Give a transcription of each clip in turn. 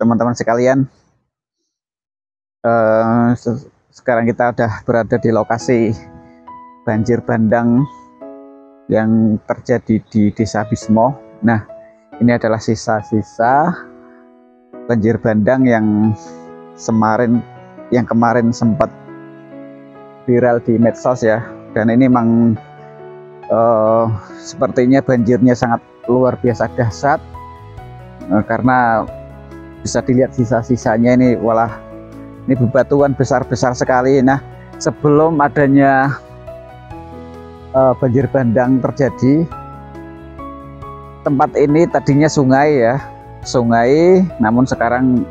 teman-teman sekalian, sekarang kita udah berada di lokasi banjir bandang yang terjadi di Desa Bismo. Nah, ini adalah sisa-sisa banjir bandang yang kemarin sempat viral di medsos ya. Dan ini memang sepertinya banjirnya sangat luar biasa dahsyat, karena bisa dilihat sisa-sisanya ini, walah ini bebatuan besar-besar sekali. Nah, sebelum adanya banjir bandang terjadi, tempat ini tadinya sungai ya, namun sekarang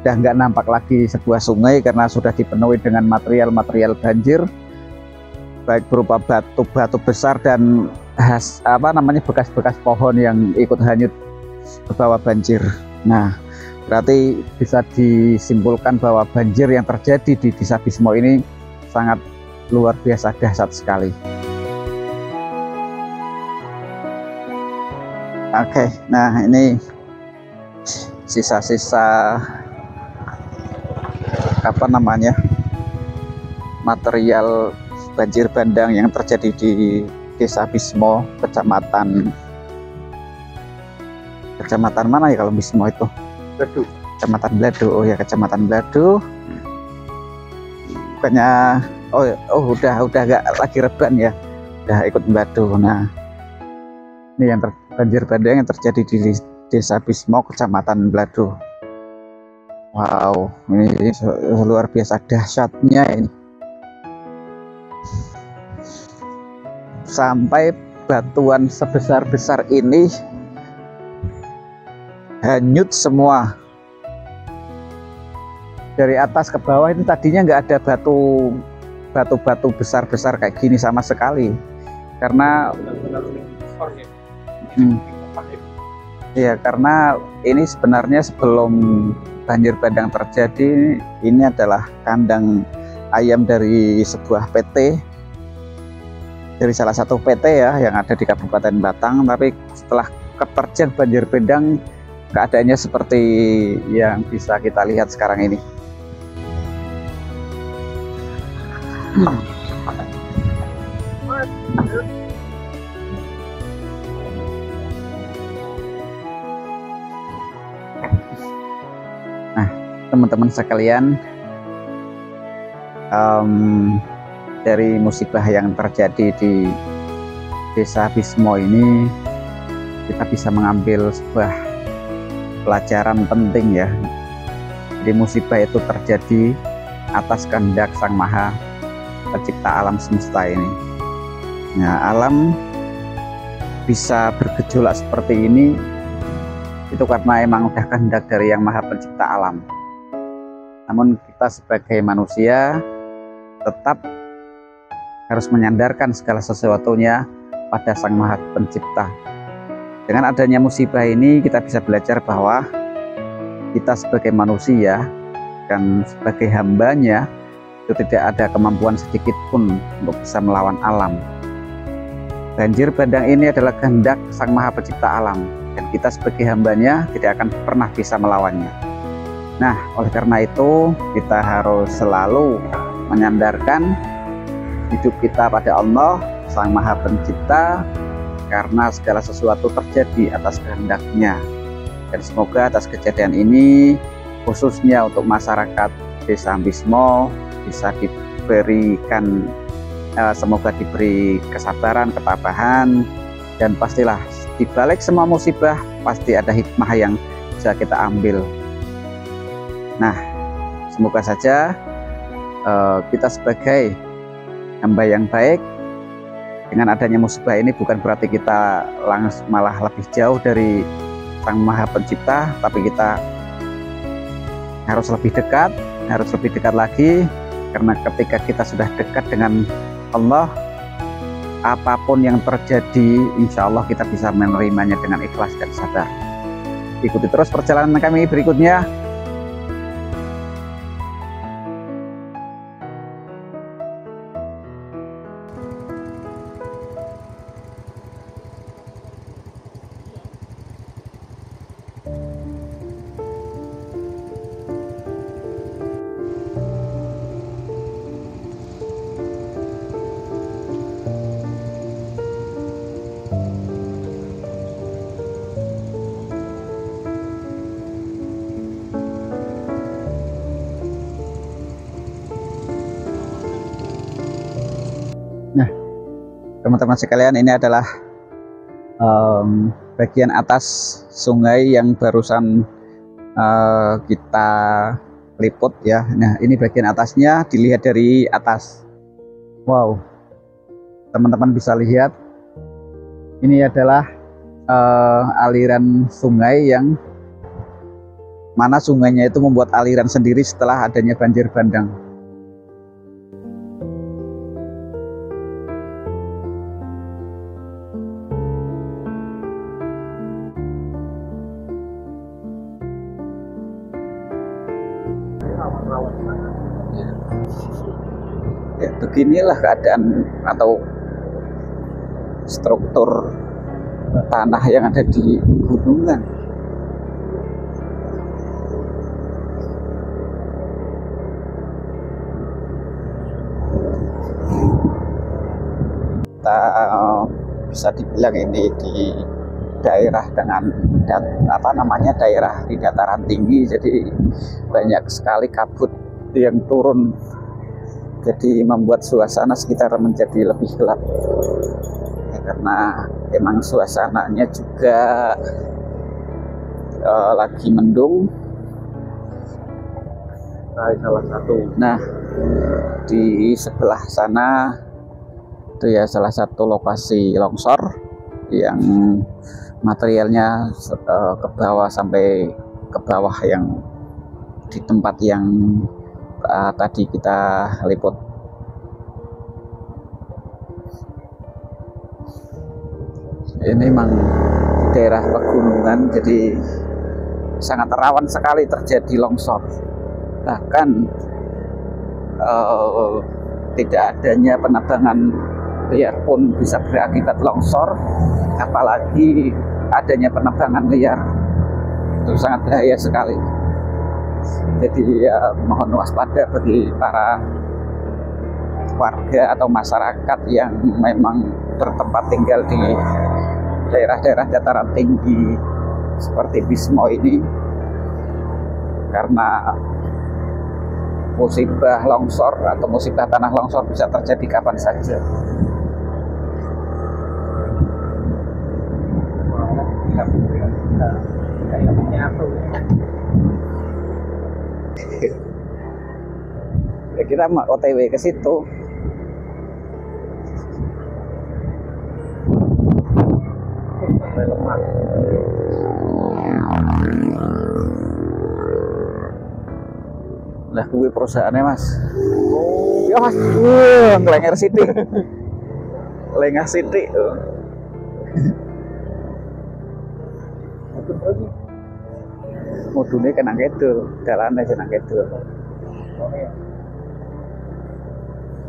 udah nggak nampak lagi sebuah sungai karena sudah dipenuhi dengan material-material banjir, baik berupa batu-batu besar dan bekas-bekas pohon yang ikut hanyut ke bawah banjir. Nah, berarti bisa disimpulkan bahwa banjir yang terjadi di Desa Bismo ini sangat luar biasa dahsyat sekali. Oke, nah ini sisa-sisa material banjir bandang yang terjadi di Desa Bismo, kecamatan mana ya kalau Bismo itu? Bladu. Kecamatan Bladu. Oh ya, Kecamatan Bladu. Bukannya udah gak lagi Reban ya, udah ikut Bladu. Nah, ini yang banjir bandang yang terjadi di Desa Bismo, Kecamatan Bladu. Wow, ini luar biasa dahsyatnya ini. Sampai batuan sebesar-besar ini hanyut semua dari atas ke bawah. Ini tadinya nggak ada batu-batu besar-besar kayak gini sama sekali, karena ya karena ini sebenarnya sebelum banjir bandang terjadi, ini adalah kandang ayam dari sebuah PT, dari salah satu PT ya yang ada di Kabupaten Batang. Tapi setelah keterjang banjir bandang, keadaannya seperti yang bisa kita lihat sekarang ini. Nah, teman-teman sekalian, dari musibah yang terjadi di Desa Bismo ini, kita bisa mengambil sebuah pelajaran penting ya. Jadi musibah itu terjadi atas kehendak Sang Maha Pencipta alam semesta ini. Nah, alam bisa bergejolak seperti ini itu karena emang udah kehendak dari Yang Maha Pencipta alam. Namun kita sebagai manusia tetap harus menyandarkan segala sesuatunya pada Sang Maha Pencipta. Dengan adanya musibah ini, kita bisa belajar bahwa kita sebagai manusia dan sebagai hambanya itu tidak ada kemampuan sedikit pun untuk bisa melawan alam. Banjir bandang ini adalah kehendak Sang Maha Pencipta alam, dan kita sebagai hambanya tidak akan pernah bisa melawannya. Nah, oleh karena itu kita harus selalu menyandarkan hidup kita pada Allah, Sang Maha Pencipta, karena segala sesuatu terjadi atas kehendaknya. Dan semoga atas kejadian ini, khususnya untuk masyarakat Desa Bismo, bisa diberikan, semoga diberi kesabaran, ketabahan, dan pastilah di balik semua musibah pasti ada hikmah yang bisa kita ambil. Nah, semoga saja kita sebagai hamba yang baik, dengan adanya musibah ini bukan berarti kita langsung malah lebih jauh dari Sang Maha Pencipta, tapi kita harus lebih dekat lagi, karena ketika kita sudah dekat dengan Allah, apapun yang terjadi insya Allah kita bisa menerimanya dengan ikhlas dan sabar. Ikuti terus perjalanan kami berikutnya. teman-teman sekalian, ini adalah bagian atas sungai yang barusan kita liput ya. Nah, ini bagian atasnya, dilihat dari atas. Wow, teman-teman bisa lihat ini adalah aliran sungai yang mana sungainya itu membuat aliran sendiri setelah adanya banjir bandang. Ya, beginilah keadaan atau struktur tanah yang ada di gunungan. Kita bisa dibilang ini di daerah dengan daerah di dataran tinggi, jadi banyak sekali kabut yang turun, jadi membuat suasana sekitar menjadi lebih gelap ya, karena emang suasananya juga lagi mendung. Salah satu. Nah, di sebelah sana itu ya salah satu lokasi longsor yang materialnya ke bawah sampai ke bawah, yang di tempat yang tadi kita liput. Ini memang daerah pegunungan, jadi sangat rawan sekali terjadi longsor. Bahkan tidak adanya penebangan liar pun bisa berakibat longsor, apalagi adanya penebangan liar, itu sangat bahaya sekali. Jadi ya, mohon waspada bagi para warga atau masyarakat yang memang bertempat tinggal di daerah-daerah dataran tinggi seperti Bismo ini, karena musibah longsor atau musibah tanah longsor bisa terjadi kapan saja. Ya, kita mau OTW ke situ. Lah kuwi perusahaannya Mas. Oh. Ya Mas, ngelenger sithik. Lengah sithik. Mudune kena kidul, dalane senang kidul.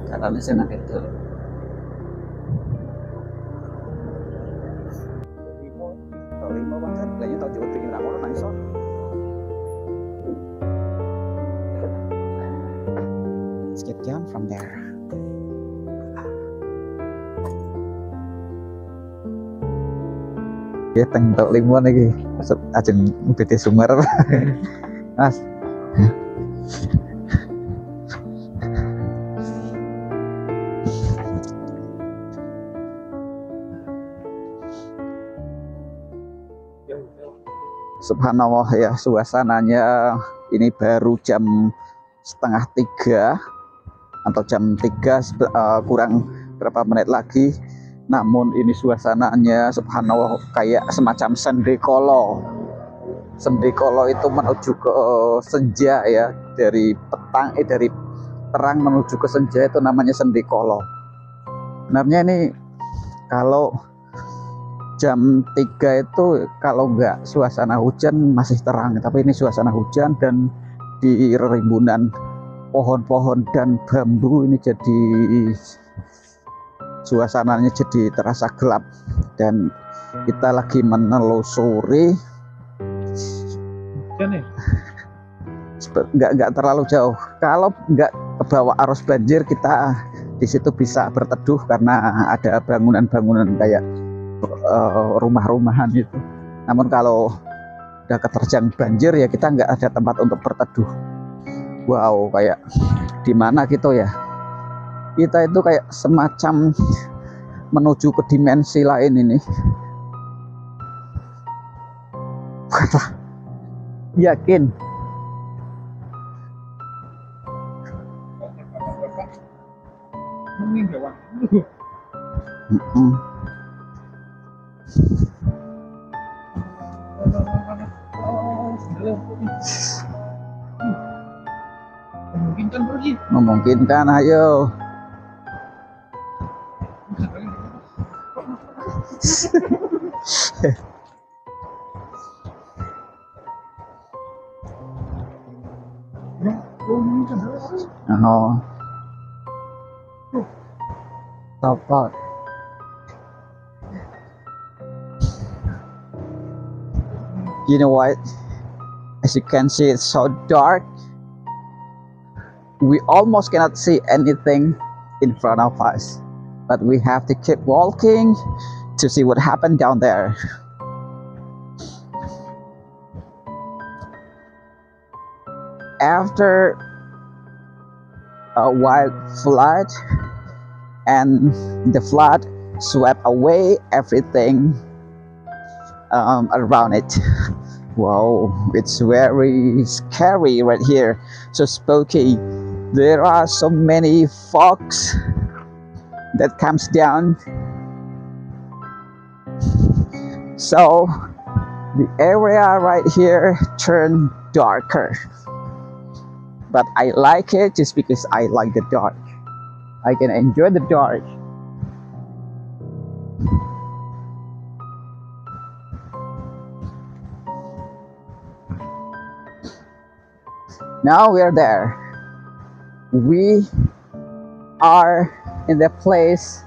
Dalane senang kidul. Lima banget, lagi tau jauh tinggi nak orang nangis. Let's get down from there. Ya tengok limuan lagi, ajeng BT Sumber, Mas. Subhanallah ya, suasananya ini baru jam 2:30 atau jam 3 kurang berapa menit lagi, namun ini suasananya subhanallah kayak semacam sendekolo. Sendekolo itu menuju ke senja ya, dari dari terang menuju ke senja itu namanya sendekolo. Sebenarnya ini kalau jam 3 itu kalau nggak suasana hujan masih terang, tapi ini suasana hujan dan di rimbunan pohon-pohon dan bambu ini jadi suasananya jadi terasa gelap. Dan kita lagi menelusuri, nggak terlalu jauh. Kalau nggak kebawa arus banjir, kita di situ bisa berteduh karena ada bangunan-bangunan kayak rumah-rumahan itu. Namun kalau udah keterjang banjir ya kita nggak ada tempat untuk berteduh. Wow, kayak di mana gitu ya, kita itu kayak semacam menuju ke dimensi lain ini. Bukanlah, yakin. Memungkinkan pergi. Memungkinkan, ayo. Oh. Tepat. You know what? As you can see, it's so dark. We almost cannot see anything in front of us, but we have to keep walking to see what happened down there. After a wild flood, and the flood swept away everything around it. Wow, it's very scary right here, so spooky. There are so many fogs that comes down, so the area right here turned darker, but I like it just because I like the dark. I can enjoy the dark. Now we're there. We are in the place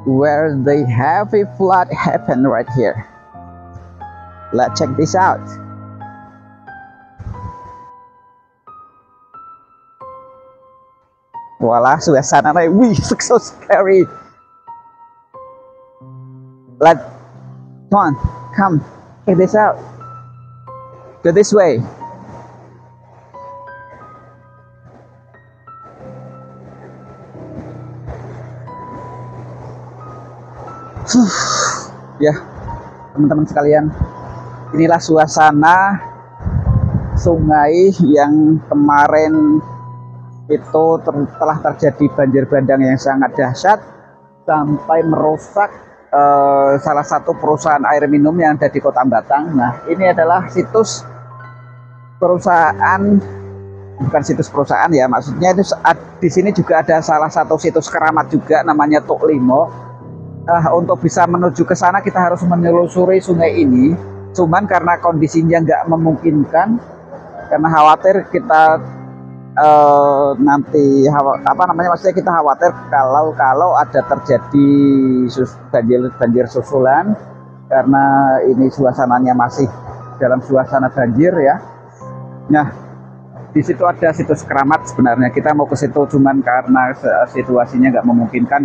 where the heavy flood happened right here. Let's check this out. Voila, suasana like, wih, so scary. Let's, come, check this out. Go this way. Ya, teman-teman sekalian, inilah suasana sungai yang kemarin itu telah terjadi banjir bandang yang sangat dahsyat sampai merusak salah satu perusahaan air minum yang ada di Kota Batang. Nah, ini adalah situs perusahaan, bukan situs perusahaan ya, maksudnya itu di sini juga ada salah satu situs keramat juga namanya Tuk Limo. Untuk bisa menuju ke sana kita harus menelusuri sungai ini. Cuman karena kondisinya nggak memungkinkan, karena khawatir kita nanti maksudnya kita khawatir kalau ada terjadi banjir susulan, karena ini suasananya masih dalam suasana banjir ya. Nah, di situ ada situs keramat. Sebenarnya kita mau ke situ, cuman karena situasinya nggak memungkinkan.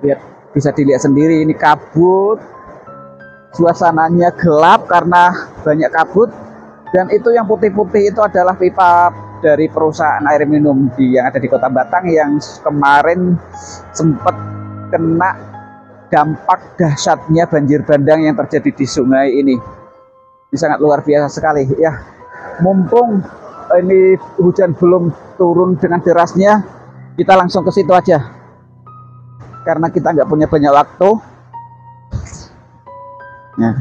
Lihat, bisa dilihat sendiri, ini kabut, suasananya gelap karena banyak kabut, dan itu yang putih-putih itu adalah pipa dari perusahaan air minum yang ada di Kota Batang yang kemarin sempat kena dampak dahsyatnya banjir bandang yang terjadi di sungai ini. Ini sangat luar biasa sekali ya. Mumpung ini hujan belum turun dengan derasnya, kita langsung ke situ aja karena kita nggak punya banyak waktu. Nah,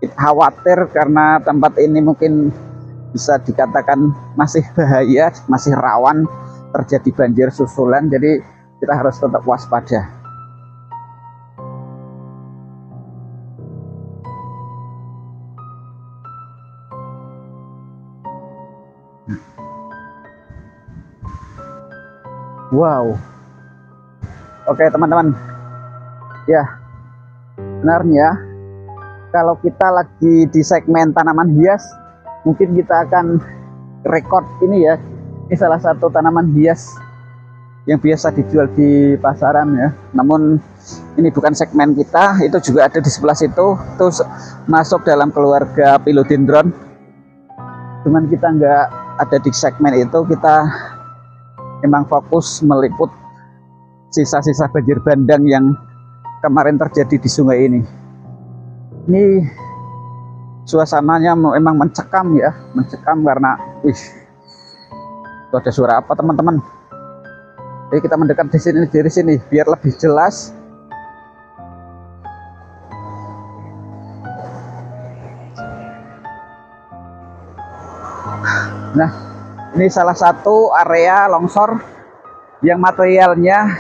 khawatir karena tempat ini mungkin bisa dikatakan masih bahaya, masih rawan terjadi banjir susulan, jadi kita harus tetap waspada. Wow. Oke teman-teman, ya sebenarnya kalau kita lagi di segmen tanaman hias, mungkin kita akan record ini ya. Ini salah satu tanaman hias yang biasa dijual di pasaran ya. Namun ini bukan segmen kita, itu juga ada di sebelah situ, terus masuk dalam keluarga Philodendron. Cuman kita nggak ada di segmen itu, kita memang fokus meliput sisa-sisa banjir bandang yang kemarin terjadi di sungai ini. Ini suasananya memang mencekam ya, mencekam karena wih, itu ada suara apa teman-teman? Jadi kita mendekat di sini, dari sini biar lebih jelas. Nah, ini salah satu area longsor yang materialnya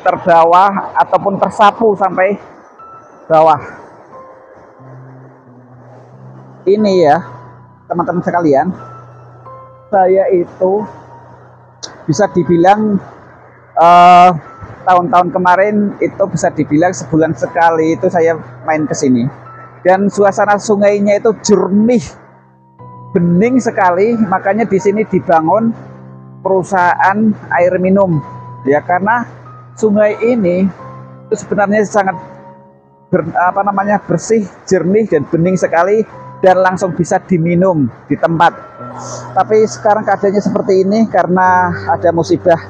terbawah ataupun tersapu sampai bawah. Ini ya, teman-teman sekalian, saya itu bisa dibilang tahun-tahun kemarin itu bisa dibilang sebulan sekali itu saya main ke sini. Dan suasana sungainya itu jernih, bening sekali, makanya di sini dibangun perusahaan air minum ya, karena sungai ini itu sebenarnya sangat bersih, jernih dan bening sekali dan langsung bisa diminum di tempat. Tapi sekarang keadaannya seperti ini karena ada musibah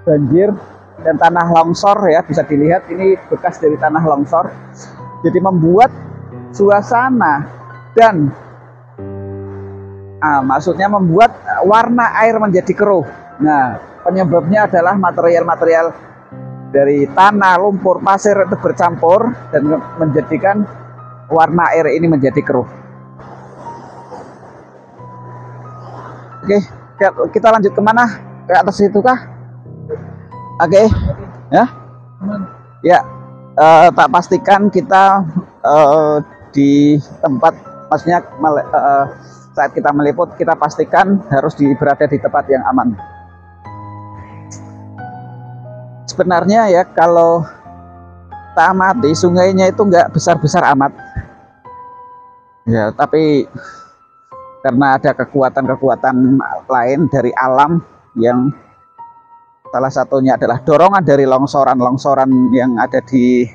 banjir dan tanah longsor ya, bisa dilihat ini bekas dari tanah longsor, jadi membuat suasana dan maksudnya membuat warna air menjadi keruh. Nah, penyebabnya adalah material-material dari tanah, lumpur, pasir itu bercampur dan menjadikan warna air ini menjadi keruh. Oke, kita lanjut kemana? Ke atas itu kah? Oke, ya, ya. Tak pastikan kita di tempat, maksudnya saat kita meliput, kita pastikan harus berada di tempat yang aman. Sebenarnya ya, kalau tak amati sungainya itu nggak besar-besar amat ya, tapi karena ada kekuatan-kekuatan lain dari alam yang salah satunya adalah dorongan dari longsoran-longsoran yang ada di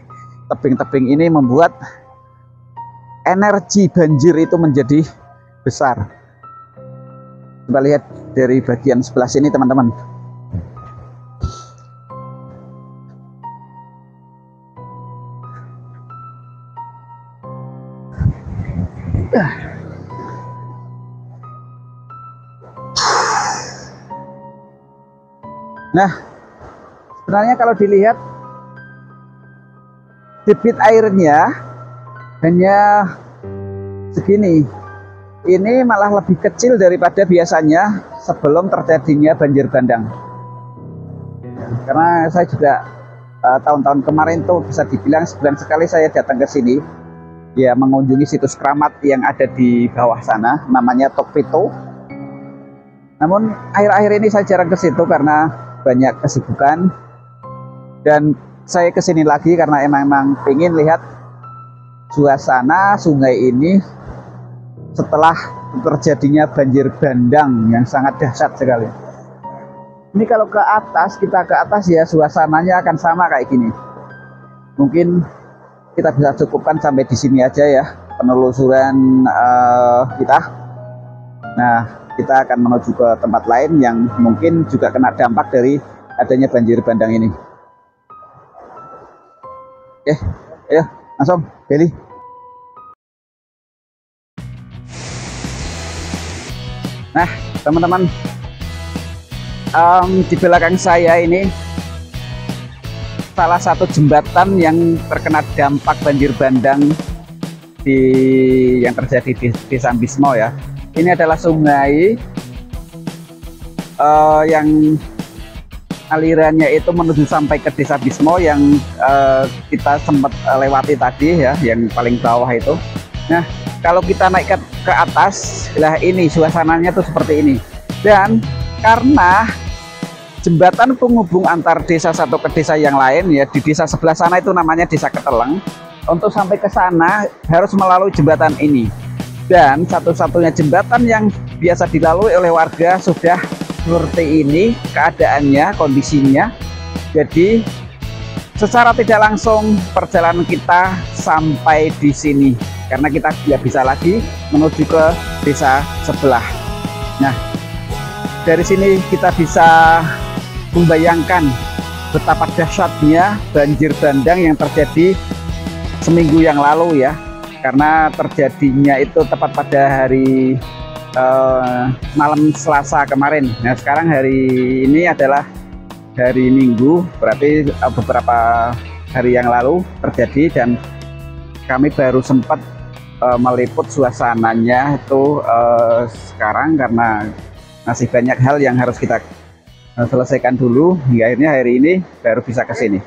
tebing-tebing ini membuat energi banjir itu menjadi besar. Coba lihat dari bagian sebelah sini teman-teman. Nah, sebenarnya kalau dilihat debit airnya hanya segini. Ini malah lebih kecil daripada biasanya sebelum terjadinya banjir bandang. Karena saya juga tahun-tahun kemarin tuh bisa dibilang sebulan sekali saya datang ke sini, ya mengunjungi situs keramat yang ada di bawah sana, namanya Tokpito. Namun akhir-akhir ini saya jarang ke situ karena banyak kesibukan, dan saya kesini lagi karena emang pengen lihat suasana sungai ini setelah terjadinya banjir bandang yang sangat dahsyat sekali. Ini kalau ke atas, kita ke atas ya, suasananya akan sama kayak gini. Mungkin kita bisa cukupkan sampai di sini aja ya penelusuran kita. Nah, kita akan menuju ke tempat lain yang mungkin juga kena dampak dari adanya banjir bandang ini. Oke, ayo langsung Beli. Nah teman-teman, di belakang saya ini salah satu jembatan yang terkena dampak banjir bandang yang terjadi di Desa Bismo ya. Ini adalah sungai yang alirannya itu menuju sampai ke Desa Bismo yang kita sempat lewati tadi ya, yang paling bawah itu. Nah, kalau kita naik ke atas, lah ini suasananya tuh seperti ini. Dan karena jembatan penghubung antar desa satu ke desa yang lain ya, di desa sebelah sana itu namanya Desa Keteleng. Untuk sampai ke sana harus melalui jembatan ini. Dan satu-satunya jembatan yang biasa dilalui oleh warga sudah seperti ini keadaannya, kondisinya. Jadi secara tidak langsung perjalanan kita sampai di sini, karena kita tidak bisa lagi menuju ke desa sebelah. Nah, dari sini kita bisa membayangkan betapa dahsyatnya banjir bandang yang terjadi seminggu yang lalu ya, karena terjadinya itu tepat pada hari malam Selasa kemarin. Nah sekarang hari ini adalah hari Minggu, berarti beberapa hari yang lalu terjadi, dan kami baru sempat meliput suasananya itu sekarang, karena masih banyak hal yang harus kita selesaikan dulu hingga akhirnya hari ini baru bisa ke sini.